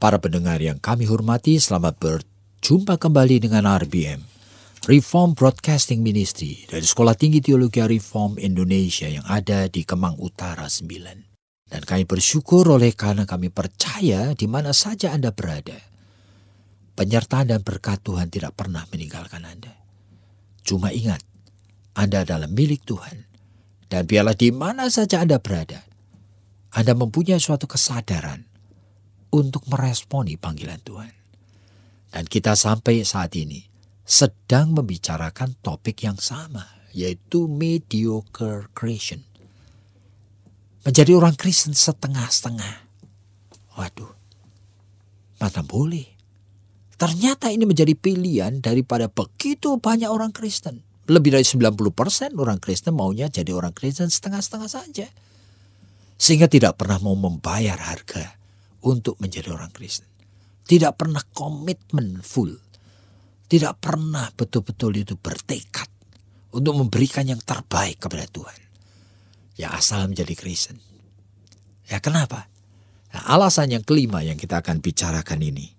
Para pendengar yang kami hormati, selamat berjumpa kembali dengan RBM, Reform Broadcasting Ministry dari Sekolah Tinggi Teologi Reform Indonesia yang ada di Kemang Utara 9. Dan kami bersyukur karena kami percaya di mana saja Anda berada, penyertaan dan berkat Tuhan tidak pernah meninggalkan Anda. Cuma ingat, Anda adalah milik Tuhan. Dan biarlah di mana saja Anda berada, Anda mempunyai suatu kesadaran untuk meresponi panggilan Tuhan. Dan kita sampai saat ini sedang membicarakan topik yang sama, yaitu mediocre Christian. Menjadi orang Kristen setengah-setengah. Waduh, mana boleh. Ternyata ini menjadi pilihan daripada begitu banyak orang Kristen. Lebih dari 90% orang Kristen maunya jadi orang Kristen setengah-setengah saja. Sehingga tidak pernah mau membayar harga untuk menjadi orang Kristen. Tidak pernah komitmen full. Tidak pernah betul-betul itu bertekad untuk memberikan yang terbaik kepada Tuhan. Ya asal menjadi Kristen. Ya kenapa? Nah, alasan yang kelima yang kita akan bicarakan ini.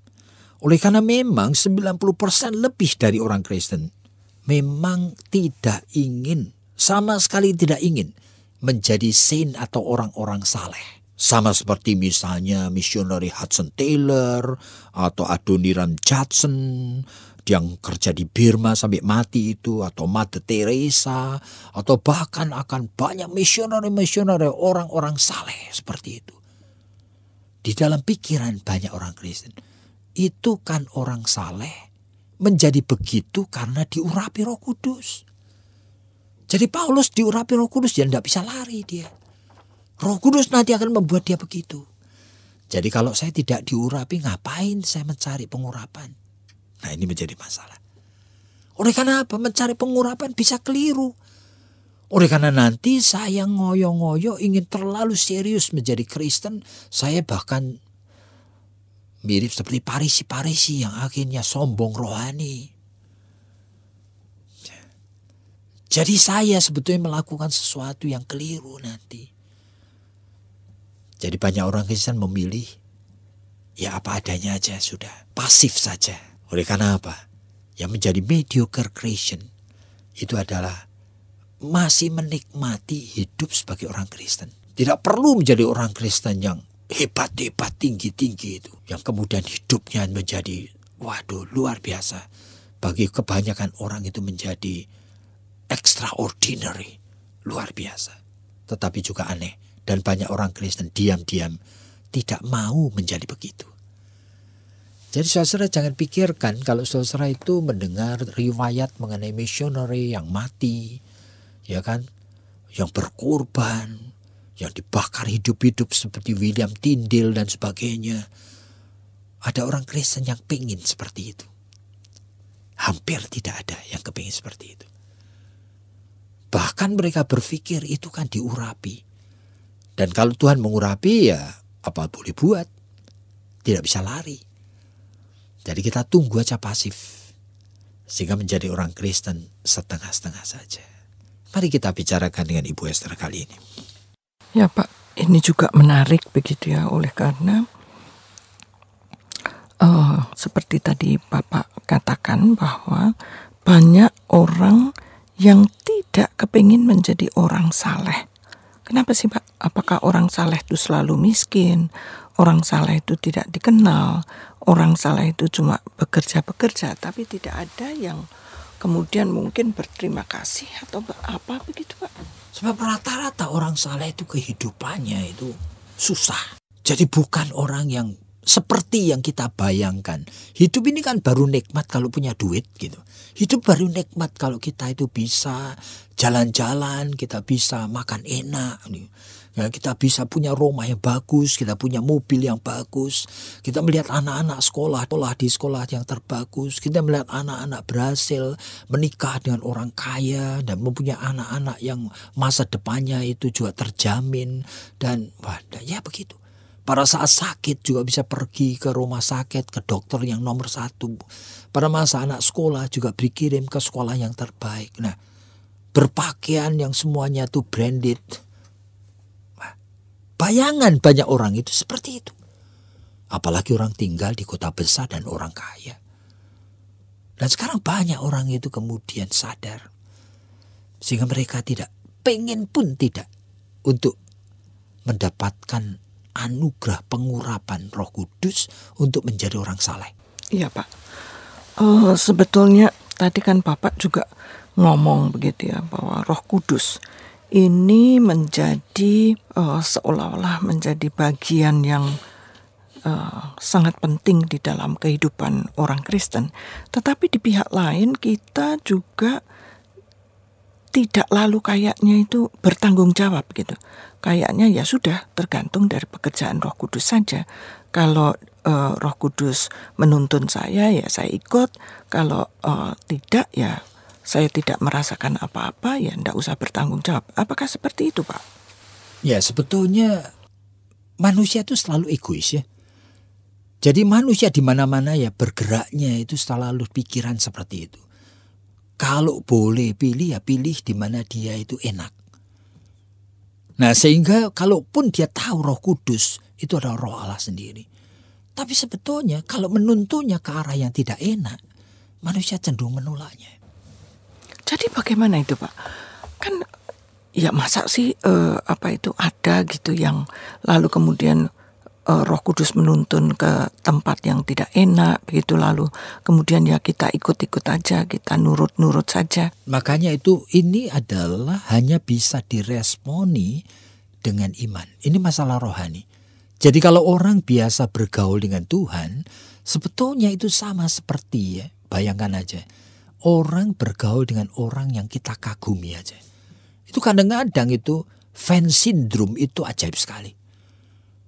Oleh karena memang 90% lebih dari orang Kristen memang tidak ingin, sama sekali tidak ingin menjadi saint atau orang-orang saleh. Sama seperti misalnya misionari Hudson Taylor atau Adoniram Judson yang kerja di Burma sampai mati itu, atau Mother Teresa, atau bahkan akan banyak misionari orang-orang saleh seperti itu. Di dalam pikiran banyak orang Kristen, itu kan orang saleh menjadi begitu karena diurapi Roh Kudus. Jadi Paulus diurapi Roh Kudus, dia tidak bisa lari dia. Roh Kudus nanti akan membuat dia begitu. Jadi kalau saya tidak diurapi, ngapain saya mencari pengurapan? Nah ini menjadi masalah. Oleh karena apa? Mencari pengurapan bisa keliru. Oleh karena nanti saya ngoyo-ngoyo ingin terlalu serius menjadi Kristen, saya bahkan mirip seperti Parisi-Parisi yang akhirnya sombong rohani. Jadi saya sebetulnya melakukan sesuatu yang keliru nanti. Jadi banyak orang Kristen memilih ya apa adanya aja sudah, pasif saja. Oleh karena apa? Yang menjadi mediocre Christian itu adalah masih menikmati hidup sebagai orang Kristen. Tidak perlu menjadi orang Kristen yang hebat-hebat, tinggi-tinggi itu. Yang kemudian hidupnya menjadi waduh luar biasa. Bagi kebanyakan orang itu menjadi extraordinary, luar biasa. Tetapi juga aneh. Dan banyak orang Kristen diam-diam tidak mau menjadi begitu. Jadi saudara jangan pikirkan kalau saudara itu mendengar riwayat mengenai misionari yang mati, ya kan, yang berkorban, yang dibakar hidup-hidup seperti William Tyndale dan sebagainya. Ada orang Kristen yang pengin seperti itu. Hampir tidak ada yang kepingin seperti itu. Bahkan mereka berpikir itu kan diurapi. Dan kalau Tuhan mengurapi ya apa boleh buat. Tidak bisa lari. Jadi kita tunggu aja pasif. Sehingga menjadi orang Kristen setengah-setengah saja. Mari kita bicarakan dengan Ibu Esther kali ini. Ya Pak, ini juga menarik begitu ya. Oleh karena seperti tadi Bapak katakan bahwa banyak orang yang tidak kepingin menjadi orang saleh. Kenapa sih Pak? Apakah orang saleh itu selalu miskin? Orang saleh itu tidak dikenal? Orang saleh itu cuma bekerja-bekerja, tapi tidak ada yang kemudian mungkin berterima kasih atau apa begitu Pak? Sebab rata-rata orang saleh itu kehidupannya itu susah. Jadi bukan orang yang seperti yang kita bayangkan. Hidup ini kan baru nikmat kalau punya duit gitu. Hidup baru nikmat kalau kita itu bisa jalan-jalan, kita bisa makan enak. Ya, kita bisa punya rumah yang bagus, kita punya mobil yang bagus, kita melihat anak-anak sekolah di sekolah yang terbagus, kita melihat anak-anak berhasil menikah dengan orang kaya dan mempunyai anak-anak yang masa depannya itu juga terjamin dan ya begitu. Pada saat sakit juga bisa pergi ke rumah sakit, ke dokter yang nomor 1. Pada masa anak sekolah juga dikirim ke sekolah yang terbaik. Nah, berpakaian yang semuanya tuh branded. Bayangan banyak orang itu seperti itu. Apalagi orang tinggal di kota besar dan orang kaya. Dan sekarang banyak orang itu kemudian sadar. Sehingga mereka pengen pun tidak untuk mendapatkan anugerah pengurapan Roh Kudus untuk menjadi orang saleh. Iya Pak. Sebetulnya tadi kan Bapak juga ngomong begitu ya, bahwa Roh Kudus ini menjadi seolah-olah menjadi bagian yang sangat penting di dalam kehidupan orang Kristen. Tetapi di pihak lain kita juga tidak lalu kayaknya itu bertanggung jawab gitu. Kayaknya ya sudah tergantung dari pekerjaan Roh Kudus saja. Kalau Roh Kudus menuntun saya ya saya ikut. Kalau tidak ya saya tidak merasakan apa-apa ya enggak usah bertanggung jawab. Apakah seperti itu Pak? Ya sebetulnya manusia itu selalu egois ya. Jadi manusia di mana-mana ya bergeraknya itu selalu pikiran seperti itu. Kalau boleh pilih ya pilih di mana dia itu enak. Nah sehingga kalaupun dia tahu Roh Kudus itu adalah Roh Allah sendiri. Tapi sebetulnya kalau menuntunnya ke arah yang tidak enak, manusia cenderung menolaknya. Jadi bagaimana itu Pak? Kan ya masa sih itu ada gitu yang lalu kemudian Roh Kudus menuntun ke tempat yang tidak enak begitu, lalu kemudian ya kita ikut-ikut aja, kita nurut-nurut saja. Makanya ini adalah hanya bisa diresponi dengan iman. Ini masalah rohani. Jadi kalau orang biasa bergaul dengan Tuhan, sebetulnya itu sama seperti ya, bayangkan aja. Orang bergaul dengan orang yang kita kagumi aja. Itu kadang-kadang itu fan syndrome itu ajaib sekali.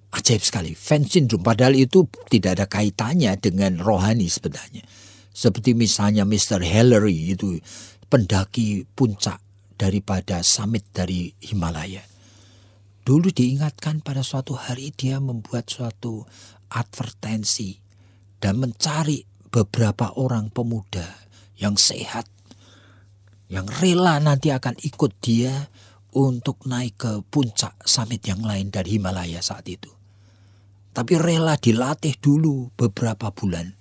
Ajaib sekali, fan syndrome. Padahal itu tidak ada kaitannya dengan rohani sebenarnya. Seperti misalnya Mr. Hillary itu pendaki puncak daripada summit dari Himalaya. Dulu diingatkan pada suatu hari dia membuat suatu advertensi dan mencari beberapa orang pemuda yang sehat, yang rela nanti akan ikut dia untuk naik ke puncak summit yang lain dari Himalaya saat itu. Tapi rela dilatih dulu beberapa bulan.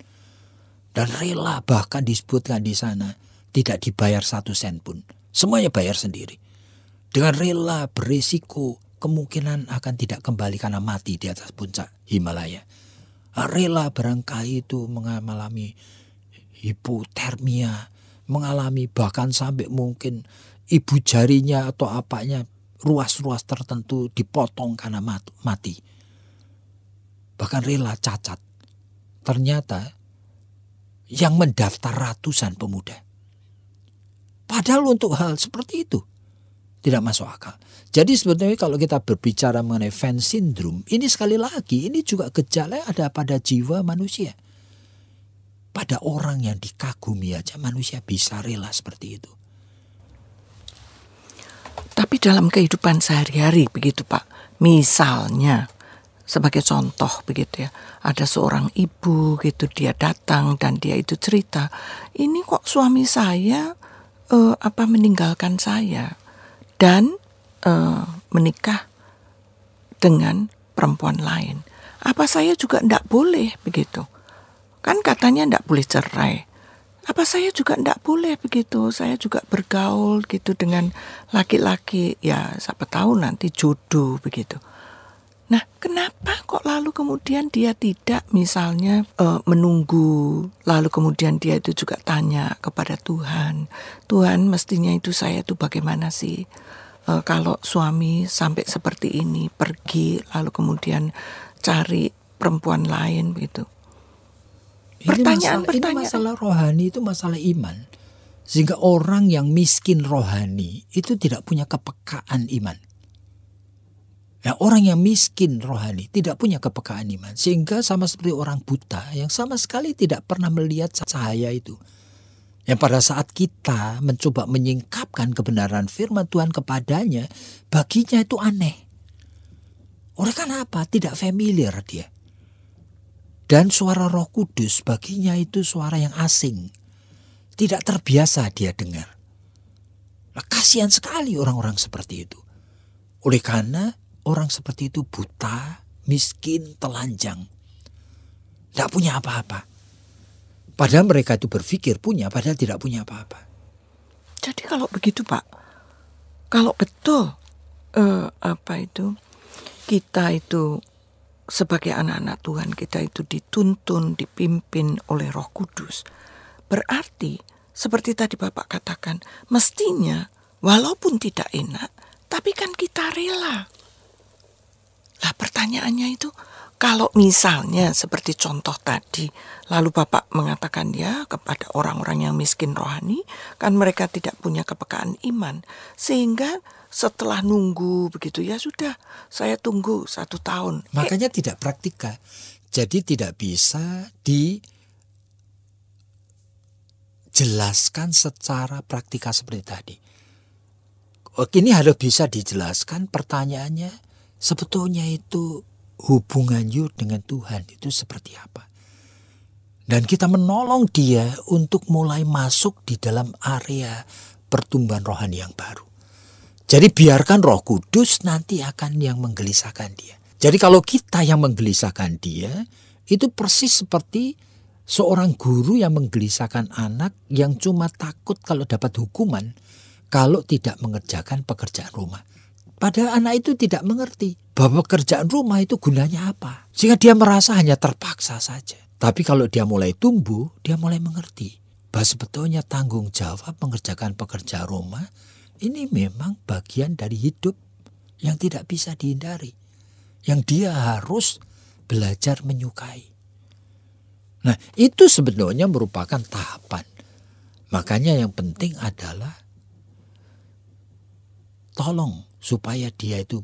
Dan rela bahkan disebutkan di sana tidak dibayar 1 sen pun. Semuanya bayar sendiri. Dengan rela berisiko kemungkinan akan tidak kembali karena mati di atas puncak Himalaya. Rela barangkali itu mengalami hipotermia, mengalami bahkan sampai mungkin ibu jarinya atau apanya, ruas-ruas tertentu dipotong karena mati. Bahkan rela cacat. Ternyata yang mendaftar ratusan pemuda. Padahal untuk hal seperti itu tidak masuk akal. Jadi sebetulnya kalau kita berbicara mengenai fan syndrome, ini sekali lagi ini juga gejala ada pada jiwa manusia. Pada orang yang dikagumi aja manusia bisa rela seperti itu. Tapi dalam kehidupan sehari-hari begitu Pak, misalnya sebagai contoh begitu ya, ada seorang ibu gitu, dia datang dan dia itu cerita, ini kok suami saya meninggalkan saya dan menikah dengan perempuan lain. Apa saya juga enggak boleh begitu? Kan katanya enggak boleh cerai. Apa saya juga enggak boleh begitu? Saya juga bergaul gitu dengan laki-laki, ya siapa tahu nanti jodoh begitu. Nah, kenapa kok lalu kemudian dia tidak misalnya menunggu, lalu kemudian dia itu juga tanya kepada Tuhan, Tuhan mestinya itu saya itu bagaimana sih kalau suami sampai seperti ini, pergi lalu kemudian cari perempuan lain begitu. Ini masalah rohani, itu masalah iman. Sehingga orang yang miskin rohani itu tidak punya kepekaan iman. Nah, orang yang miskin rohani tidak punya kepekaan iman. Sehingga sama seperti orang buta yang sama sekali tidak pernah melihat cahaya itu. Yang pada saat kita mencoba menyingkapkan kebenaran firman Tuhan kepadanya, baginya itu aneh. Oleh karena apa? Tidak familiar dia. Dan suara Roh Kudus baginya itu suara yang asing. Tidak terbiasa dia dengar. Nah, kasihan sekali orang-orang seperti itu. Oleh karena orang seperti itu buta, miskin, telanjang. Tidak punya apa-apa. Padahal mereka itu berpikir punya, padahal tidak punya apa-apa. Jadi kalau begitu Pak, kalau betul kita itu sebagai anak-anak Tuhan, kita itu dituntun, dipimpin oleh Roh Kudus. Berarti seperti tadi Bapak katakan, mestinya walaupun tidak enak, tapi kan kita rela. Lah pertanyaannya itu, kalau misalnya seperti contoh tadi, lalu Bapak mengatakan ya kepada orang-orang yang miskin rohani, kan mereka tidak punya kepekaan iman. Sehingga setelah nunggu begitu ya sudah, saya tunggu 1 tahun. Makanya tidak praktikal. Jadi tidak bisa dijelaskan secara praktikal seperti tadi. Ini harus bisa dijelaskan pertanyaannya sebetulnya itu hubungan you dengan Tuhan itu seperti apa. Dan kita menolong dia untuk mulai masuk di dalam area pertumbuhan rohani yang baru. Jadi biarkan Roh Kudus nanti akan yang menggelisahkan dia. Jadi kalau kita yang menggelisahkan dia, itu persis seperti seorang guru yang menggelisahkan anak yang cuma takut kalau dapat hukuman kalau tidak mengerjakan pekerjaan rumah. Padahal anak itu tidak mengerti bahwa pekerjaan rumah itu gunanya apa. Sehingga dia merasa hanya terpaksa saja. Tapi kalau dia mulai tumbuh, dia mulai mengerti bahwa sebetulnya tanggung jawab mengerjakan pekerjaan rumah ini memang bagian dari hidup yang tidak bisa dihindari. Yang dia harus belajar menyukai. Nah, itu sebetulnya merupakan tahapan. Makanya yang penting adalah tolong supaya dia itu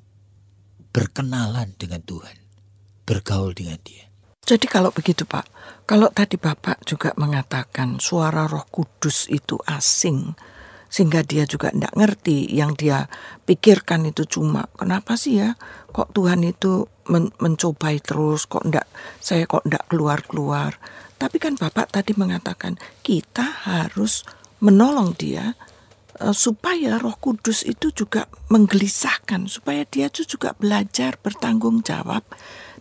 berkenalan dengan Tuhan, bergaul dengan dia. Jadi kalau begitu Pak, kalau tadi Bapak juga mengatakan suara Roh Kudus itu asing, sehingga dia juga tidak ngerti, yang dia pikirkan itu cuma kenapa sih ya kok Tuhan itu mencobai terus, saya kok tidak keluar-keluar. Tapi kan Bapak tadi mengatakan kita harus menolong dia supaya Roh Kudus itu juga menggelisahkan, supaya dia itu juga belajar bertanggung jawab.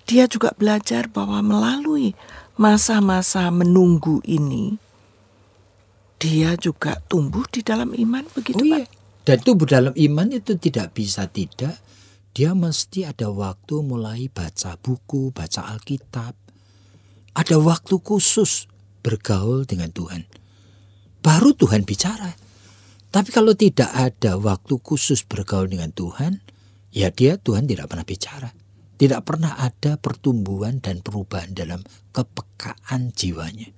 Dia juga belajar bahwa melalui masa-masa menunggu ini, dia juga tumbuh di dalam iman, begitu Pak? Dan tumbuh dalam iman itu tidak bisa tidak. Dia mesti ada waktu mulai baca buku, baca Alkitab. Ada waktu khusus bergaul dengan Tuhan. Baru Tuhan bicara. Tapi kalau tidak ada waktu khusus bergaul dengan Tuhan, ya Tuhan tidak pernah bicara. Tidak pernah ada pertumbuhan dan perubahan dalam kepekaan jiwanya.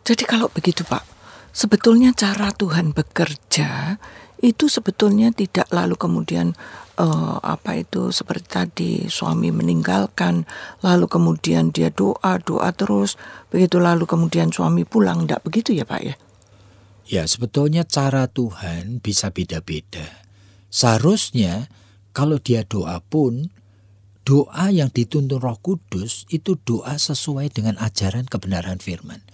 Jadi kalau begitu Pak, sebetulnya cara Tuhan bekerja itu sebetulnya tidak lalu kemudian seperti tadi suami meninggalkan, lalu kemudian dia doa terus, begitu lalu kemudian suami pulang, tidak begitu ya Pak ya? Ya, sebetulnya cara Tuhan bisa beda-beda. Seharusnya kalau dia doa pun, doa yang dituntun Roh Kudus itu doa sesuai dengan ajaran kebenaran firman.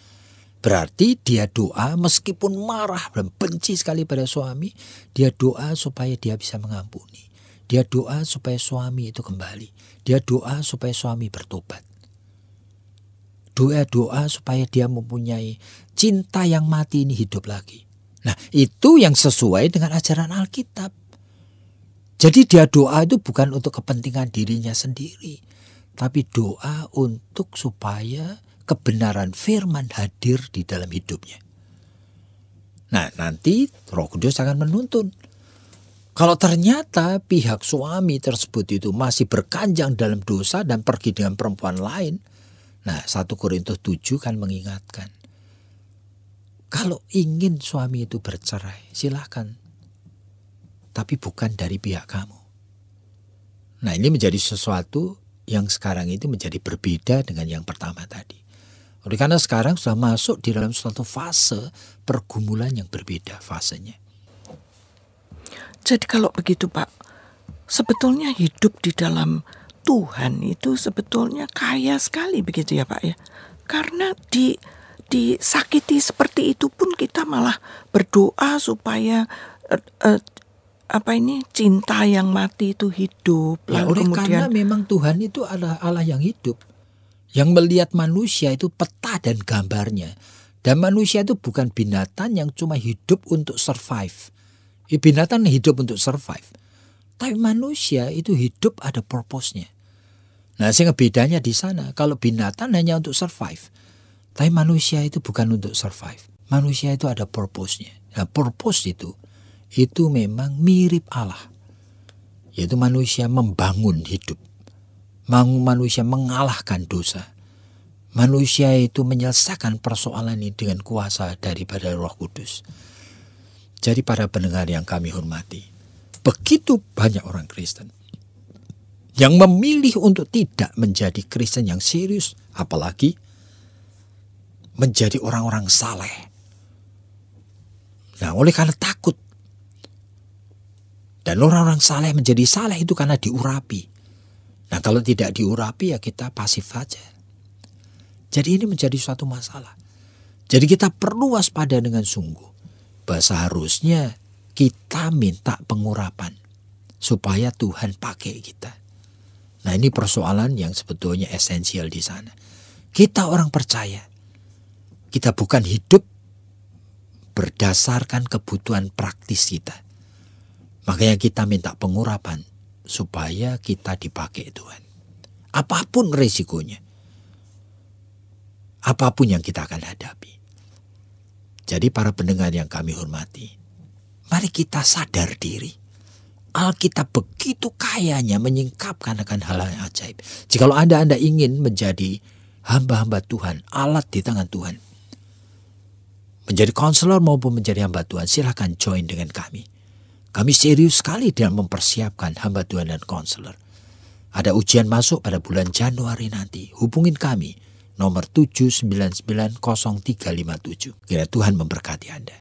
Berarti dia doa meskipun marah dan benci sekali pada suami, dia doa supaya dia bisa mengampuni. Dia doa supaya suami itu kembali. Dia doa supaya suami bertobat. Doa supaya dia mempunyai cinta yang mati ini hidup lagi. Nah, itu yang sesuai dengan ajaran Alkitab. Jadi dia doa itu bukan untuk kepentingan dirinya sendiri, tapi doa untuk supaya kebenaran firman hadir di dalam hidupnya. Nah, nanti Roh Kudus akan menuntun. Kalau ternyata pihak suami tersebut itu masih berkanjang dalam dosa dan pergi dengan perempuan lain, nah 1 Korintus 7 kan mengingatkan. Kalau ingin suami itu bercerai, silakan. Tapi bukan dari pihak kamu. Nah, ini menjadi sesuatu yang sekarang itu menjadi berbeda dengan yang pertama tadi. Oleh karena sekarang sudah masuk di dalam suatu fase pergumulan yang berbeda fasenya. Jadi kalau begitu Pak, sebetulnya hidup di dalam Tuhan itu sebetulnya kaya sekali begitu ya Pak ya. Karena disakiti seperti itu pun kita malah berdoa supaya cinta yang mati itu hidup. Ya, Lalu karena kemudian memang Tuhan itu adalah Allah yang hidup. Yang melihat manusia itu peta dan gambarnya. Dan manusia itu bukan binatang yang cuma hidup untuk survive. Binatang hidup untuk survive. Tapi manusia itu hidup ada purpose-nya. Nah, sehingga bedanya di sana. Kalau binatang hanya untuk survive. Tapi manusia itu bukan untuk survive. Manusia itu ada purpose-nya. Nah, purpose itu memang mirip Allah. Yaitu manusia membangun hidup. Manusia mengalahkan dosa. Manusia itu menyelesaikan persoalan ini dengan kuasa daripada Roh Kudus. Jadi para pendengar yang kami hormati, begitu banyak orang Kristen yang memilih untuk tidak menjadi Kristen yang serius, apalagi menjadi orang-orang saleh. Nah, oleh karena takut. Dan orang-orang saleh menjadi saleh itu karena diurapi. Nah, kalau tidak diurapi ya kita pasif saja. Jadi ini menjadi suatu masalah. Jadi kita perlu waspada dengan sungguh. Bahwa seharusnya kita minta pengurapan supaya Tuhan pakai kita. Nah, ini persoalan yang sebetulnya esensial di sana. Kita orang percaya. Kita bukan hidup berdasarkan kebutuhan praktis kita. Makanya kita minta pengurapan supaya kita dipakai Tuhan. Apapun resikonya. Apapun yang kita akan hadapi. Jadi para pendengar yang kami hormati, mari kita sadar diri. Alkitab begitu kayanya menyingkapkan akan hal yang ajaib. Jikalau Anda ingin menjadi hamba-hamba Tuhan, alat di tangan Tuhan, menjadi konselor maupun menjadi hamba Tuhan, silakan join dengan kami. Kami serius sekali dalam mempersiapkan hamba Tuhan dan konselor. Ada ujian masuk pada bulan Januari nanti. Hubungin kami nomor 7990357. Kiranya Tuhan memberkati Anda.